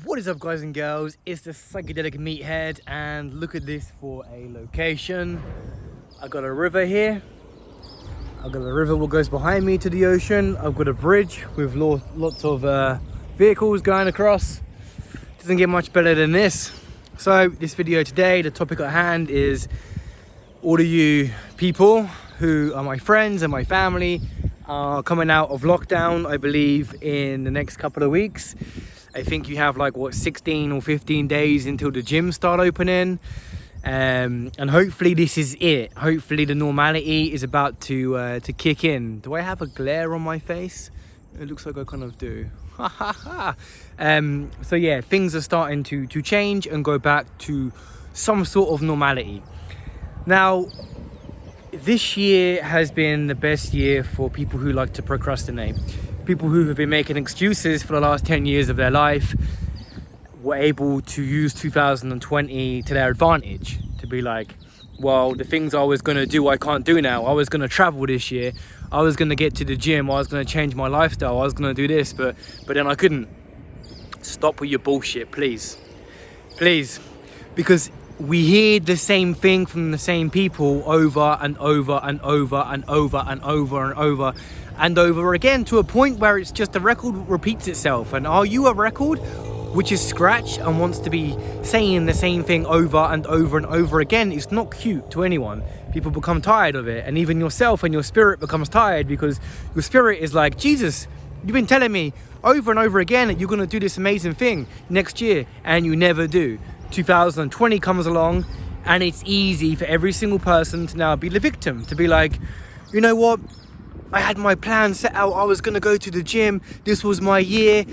What is up, guys and girls? It's the psychedelic meathead, and look at this for a location. I got a river here. I've got a river what goes behind me to the ocean. I've got a bridge with lots of vehicles going across. Doesn't get much better than this. So this video today, the topic at hand is all of you people who are my friends and my family are coming out of lockdown, I believe, in the next couple of weeks. I think you have like 16 or 15 days until the gyms start opening, and hopefully this is it. Hopefully the normality is about to kick in. Do I have a glare on my face? It looks like I kind of do. So yeah, things are starting to change and go back to some sort of normality. Now, this year has been the best year for people who like to procrastinate. People who have been making excuses for the last 10 years of their life were able to use 2020 to their advantage. To be like, well, the things I was going to do, I can't do now. I was going to travel this year. I was going to get to the gym. I was going to change my lifestyle. I was going to do this, but then I couldn't. Stop with your bullshit, please. Please. Because we hear the same thing from the same people over and over and over and over and over and over and over again, to a point where it's just the record repeats itself. And are you a record which is scratched and wants to be saying the same thing over and over and over again? It's not cute to anyone. People become tired of it, and even yourself and your spirit becomes tired, because your spirit is like, Jesus, you've been telling me over and over again that you're going to do this amazing thing next year, and you never do. 2020 comes along, and it's easy for every single person to now be the victim, to be like, you know what, I had my plan set out, I was going to go to the gym, this was my year.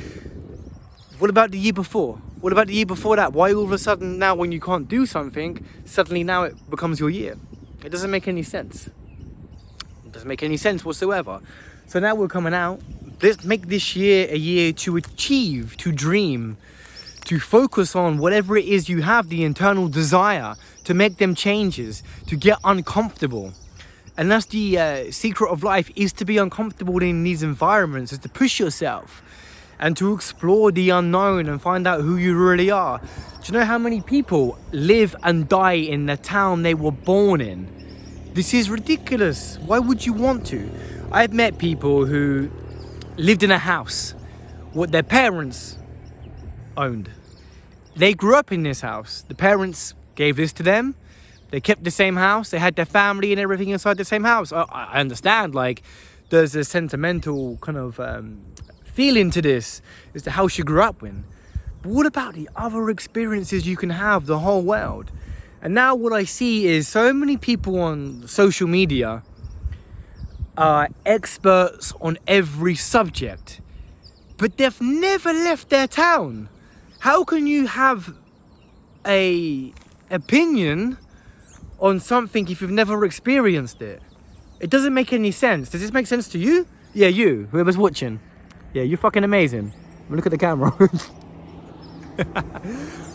What about the year before? What about the year before that? Why all of a sudden now, when you can't do something, suddenly now it becomes your year? It doesn't make any sense. It doesn't make any sense whatsoever. So now we're coming out. Let's make this year a year to achieve, to dream, to focus on whatever it is you have, the internal desire to make them changes, to get uncomfortable. And that's the secret of life, is to be uncomfortable in these environments, is to push yourself and to explore the unknown and find out who you really are. Do you know how many people live and die in the town they were born in? This is ridiculous. Why would you want to? I've met people who lived in a house what their parents owned. They grew up in this house. The parents gave this to them. They kept the same house. They had their family and everything inside the same house. I understand, like, there's a sentimental kind of feeling to this. It's the house you grew up in. But what about the other experiences you can have, the whole world? And now what I see is so many people on social media are experts on every subject, but they've never left their town. How can you have a opinion on something if you've never experienced it? It doesn't make any sense. Does this make sense to you? Yeah, you, whoever's watching. Yeah, you're fucking amazing. Look at the camera.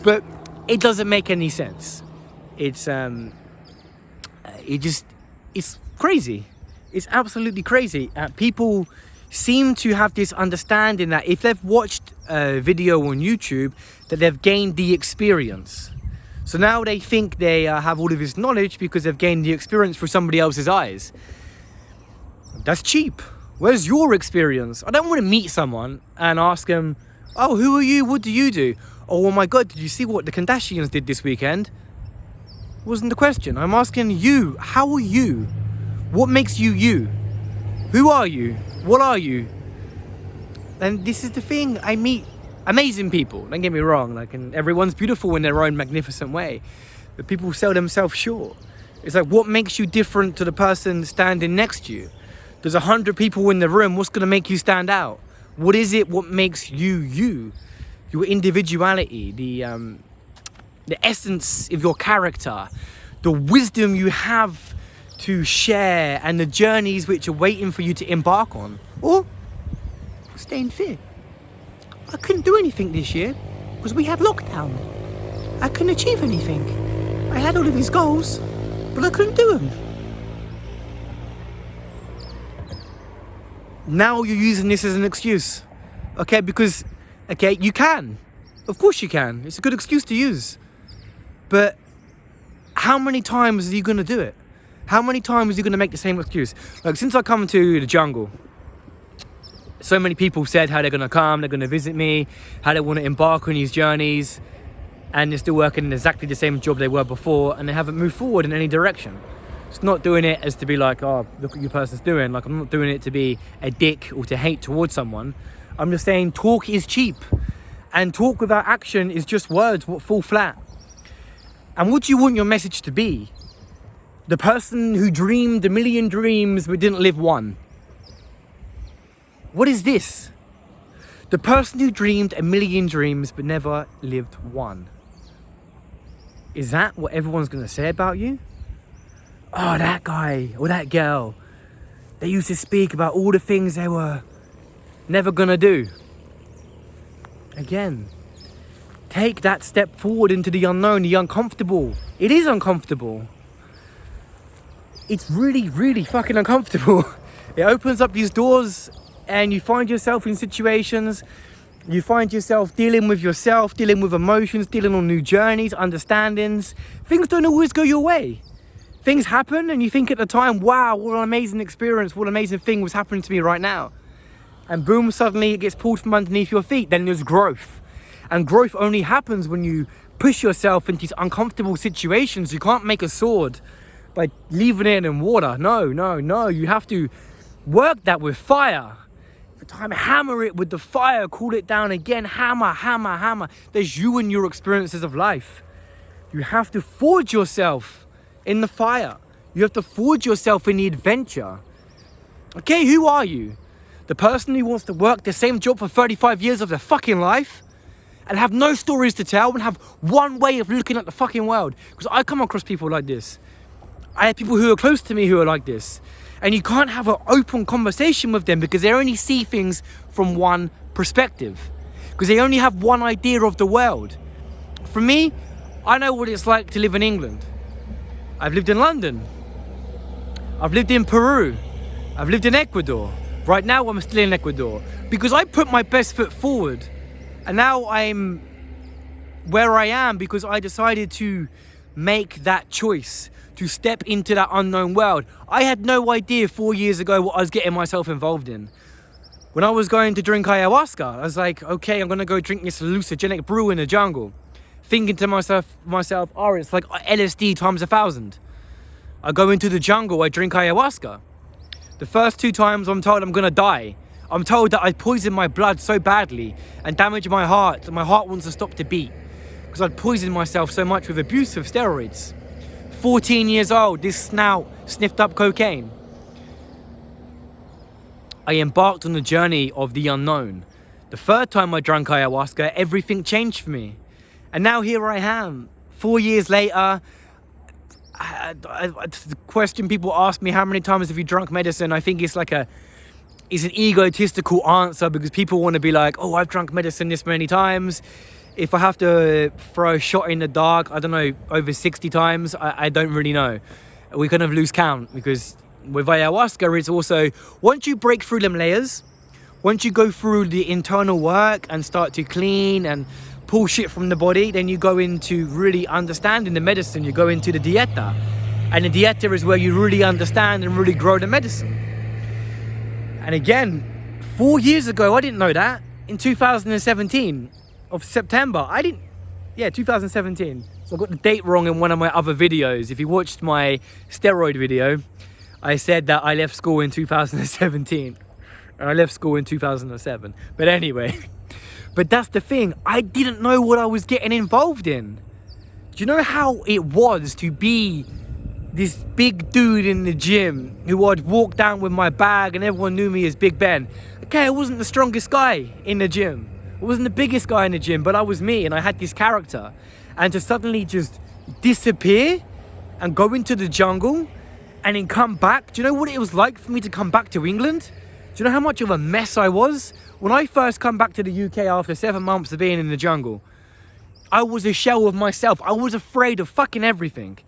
But it doesn't make any sense. It's it's crazy. It's absolutely crazy. People seem to have this understanding that if they've watched a video on YouTube, that they've gained the experience. So now they think they have all of this knowledge because they've gained the experience through somebody else's eyes. That's cheap. Where's your experience? I don't want to meet someone and ask them, oh, who are you? What do you do? Oh my God, did you see what the Kardashians did this weekend? Wasn't the question. I'm asking you, how are you? What makes you you? Who are you? What are you? And this is the thing, I meet amazing people, don't get me wrong, like, and everyone's beautiful in their own magnificent way, but people sell themselves short. It's like, what makes you different to the person standing next to you? There's 100 people in the room, what's gonna make you stand out? What is it, what makes you you? Your individuality, the essence of your character, the wisdom you have to share, and the journeys which are waiting for you to embark on. Or staying fit. I couldn't do anything this year because we had lockdown. I couldn't achieve anything. I had all of these goals, but I couldn't do them. Now you're using this as an excuse, okay? Because, okay, you can. Of course you can. It's a good excuse to use. But how many times are you going to do it? How many times are you going to make the same excuse? Like, since I come to the jungle, so many people said how they're going to come, they're going to visit me, how they want to embark on these journeys, and they're still working in exactly the same job they were before, and they haven't moved forward in any direction. It's not doing it as to be like, oh, look what your person's doing. Like, I'm not doing it to be a dick or to hate towards someone. I'm just saying talk is cheap, and talk without action is just words what fall flat. And what do you want your message to be? The person who dreamed a million dreams but didn't live one. What is this? The person who dreamed a million dreams but never lived one. Is that what everyone's going to say about you? Oh, that guy or that girl, they used to speak about all the things they were never going to do. Again, take that step forward into the unknown, the uncomfortable. It is uncomfortable. It's really, really fucking uncomfortable. It opens up these doors and you find yourself in situations, you find yourself dealing with yourself, dealing with emotions, dealing on new journeys, understandings. Things don't always go your way. Things happen and you think at the time, wow, what an amazing experience, what an amazing thing was happening to me right now. And boom, suddenly it gets pulled from underneath your feet. Then there's growth. And growth only happens when you push yourself into these uncomfortable situations. You can't make a sword by leaving it in water. No. You have to work that with fire. Every time, hammer it with the fire, cool it down again, hammer. There's you and your experiences of life. You have to forge yourself in the fire. You have to forge yourself in the adventure. Okay, who are you? The person who wants to work the same job for 35 years of their fucking life and have no stories to tell and have one way of looking at the fucking world? Because I come across people like this. I have people who are close to me who are like this. And you can't have an open conversation with them because they only see things from one perspective. Because they only have one idea of the world. For me, I know what it's like to live in England. I've lived in London. I've lived in Peru. I've lived in Ecuador. Right now I'm still in Ecuador. Because I put my best foot forward. And now I'm where I am because I decided to make that choice. To step into that unknown world. I had no idea 4 years ago what I was getting myself involved in. When I was going to drink ayahuasca, I was like, okay, I'm going to go drink this hallucinogenic brew in the jungle. Thinking to myself, oh, it's like LSD times 1,000. I go into the jungle, I drink ayahuasca. The first 2 times I'm told I'm going to die. I'm told that I poisoned my blood so badly and damaged my heart that my heart wants to stop to beat. Because I'd poisoned myself so much with abuse of steroids. 14 years old, this snout sniffed up cocaine. I embarked on the journey of the unknown. The 3rd time I drank ayahuasca, everything changed for me. And now here I am, 4 years later. The question people ask me, how many times have you drunk medicine? I think it's like it's an egotistical answer because people want to be like, oh, I've drunk medicine this many times. If I have to throw a shot in the dark, I don't know, over 60 times, I don't really know. We kind of lose count because with ayahuasca, it's also, once you break through them layers, once you go through the internal work and start to clean and pull shit from the body, then you go into really understanding the medicine. You go into the dieta. And the dieta is where you really understand and really grow the medicine. And again, 4 years ago, I didn't know that. In 2017, of September, 2017. So I got the date wrong in one of my other videos. If you watched my steroid video, I said that I left school in 2017. And I left school in 2007. But anyway, but that's the thing. I didn't know what I was getting involved in. Do you know how it was to be this big dude in the gym who I'd walk down with my bag and everyone knew me as Big Ben? Okay, I wasn't the strongest guy in the gym. I wasn't the biggest guy in the gym, but I was me and I had this character. And to suddenly just disappear and go into the jungle and then come back. Do you know what it was like for me to come back to England? Do you know how much of a mess I was? When I first come back to the UK after 7 months of being in the jungle, I was a shell of myself. I was afraid of fucking everything.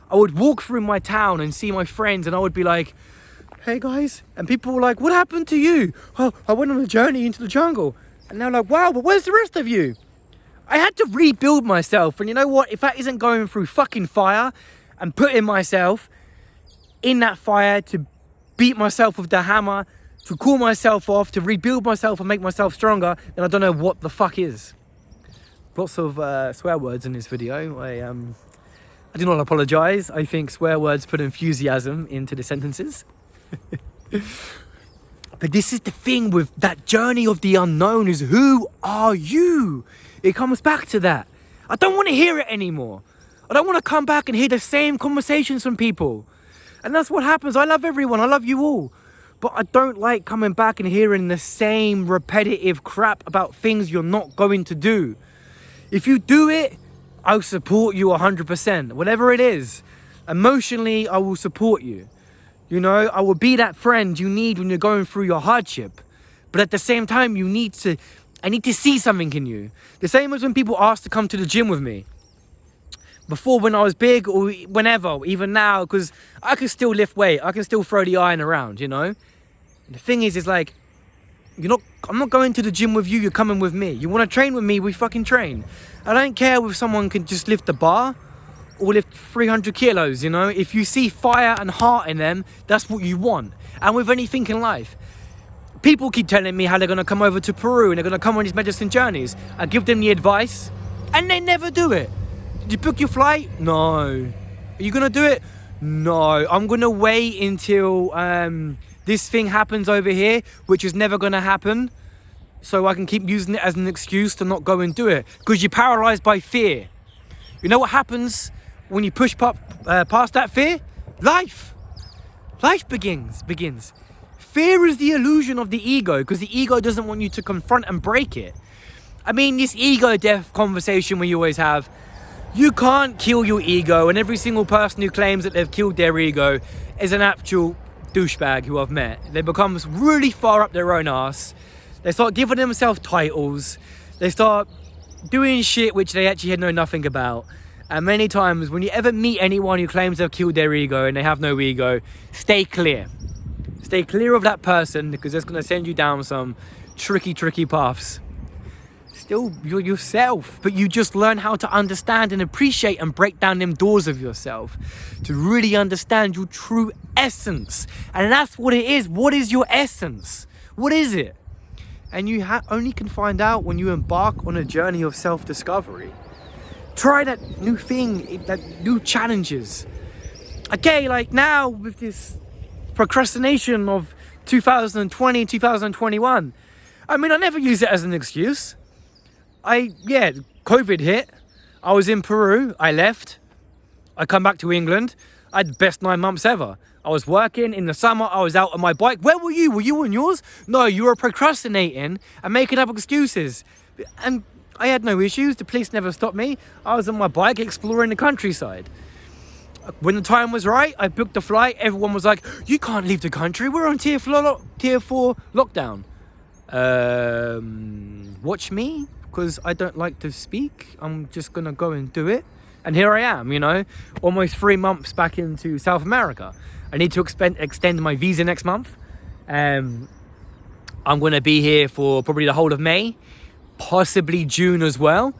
I would walk through my town and see my friends and I would be like, hey guys. And people were like, what happened to you? Oh, I went on a journey into the jungle. And they're like, wow, but where's the rest of you? I had to rebuild myself. And you know what? If that isn't going through fucking fire and putting myself in that fire to beat myself with the hammer, to cool myself off, to rebuild myself and make myself stronger, then I don't know what the fuck is. Lots of swear words in this video. I do not apologise. I think swear words put enthusiasm into the sentences. But this is the thing with that journey of the unknown, is who are you? It comes back to that. I don't want to hear it anymore. I don't want to come back and hear the same conversations from people. And that's what happens. I love everyone. I love you all. But I don't like coming back and hearing the same repetitive crap about things you're not going to do. If you do it, I'll support you 100%. Whatever it is. Emotionally, I will support you. You know, I will be that friend you need when you're going through your hardship. But at the same time, I need to see something in you. The same as when people ask to come to the gym with me. Before, when I was big, or whenever, even now, because I can still lift weight. I can still throw the iron around, you know. And the thing is like, I'm not going to the gym with you, you're coming with me. You want to train with me, we fucking train. I don't care if someone can just lift the bar or lift 300 kilos, you know. If you see fire and heart in them, that's what you want. And with anything in life. People keep telling me how they're going to come over to Peru and they're going to come on these medicine journeys. I give them the advice and they never do it. Did you book your flight? No. Are you going to do it? No. I'm going to wait until this thing happens over here, which is never going to happen. So I can keep using it as an excuse to not go and do it. Because you're paralyzed by fear. You know what happens when you push past that fear? Life. Life begins. Fear is the illusion of the ego, because the ego doesn't want you to confront and break it. I mean, this ego death conversation we always have, you can't kill your ego, and every single person who claims that they've killed their ego is an actual douchebag who I've met. They become really far up their own ass. They start giving themselves titles. They start doing shit which they actually know nothing about. And many times when you ever meet anyone who claims they've killed their ego and they have no ego, stay clear. Stay clear of that person, because it's going to send you down some tricky paths. Still, you're yourself, but you just learn how to understand and appreciate and break down them doors of yourself to really understand your true essence. And that's what it is. What is your essence? What is it? And you only can find out when you embark on a journey of self-discovery. Try that new thing, that new challenges. Okay, like now with this procrastination of 2020, 2021. I mean, I never use it as an excuse. COVID hit. I was in Peru. I left. I come back to England. I had the best 9 months ever. I was working in the summer. I was out on my bike. Where were you? Were you on yours? No, you were procrastinating and making up excuses. And I had no issues. The police never stopped me. I was on my bike exploring the countryside. When the time was right, I booked the flight. Everyone was like, you can't leave the country. We're on tier 4 lockdown. Watch me, because I don't like to speak. I'm just going to go and do it. And here I am, you know, almost 3 months back into South America. I need to extend my visa next month. I'm going to be here for probably the whole of May, possibly June as well.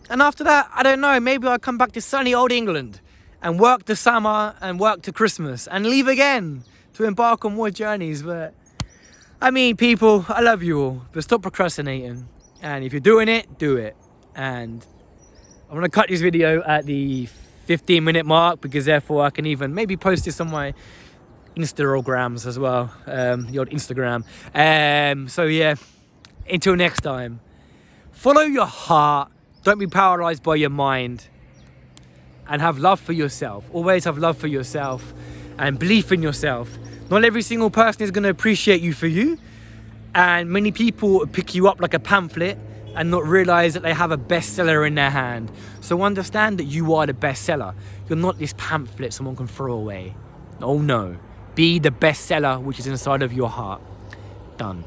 And after that, I don't know, maybe I'll come back to sunny old England and work the summer and work to Christmas and leave again to embark on more journeys. But I mean, people, I love you all, but stop procrastinating. And if you're doing it, do it. And I'm going to cut this video at the 15-minute mark, because therefore I can even maybe post this on my Instagrams as well, the old Instagram. So yeah, until next time, follow your heart. Don't be paralyzed by your mind. And have love for yourself. Always have love for yourself and belief in yourself. Not every single person is going to appreciate you for you. And many people pick you up like a pamphlet and not realize that they have a bestseller in their hand. So understand that you are the bestseller. You're not this pamphlet someone can throw away. Oh no. Be the bestseller which is inside of your heart. Done.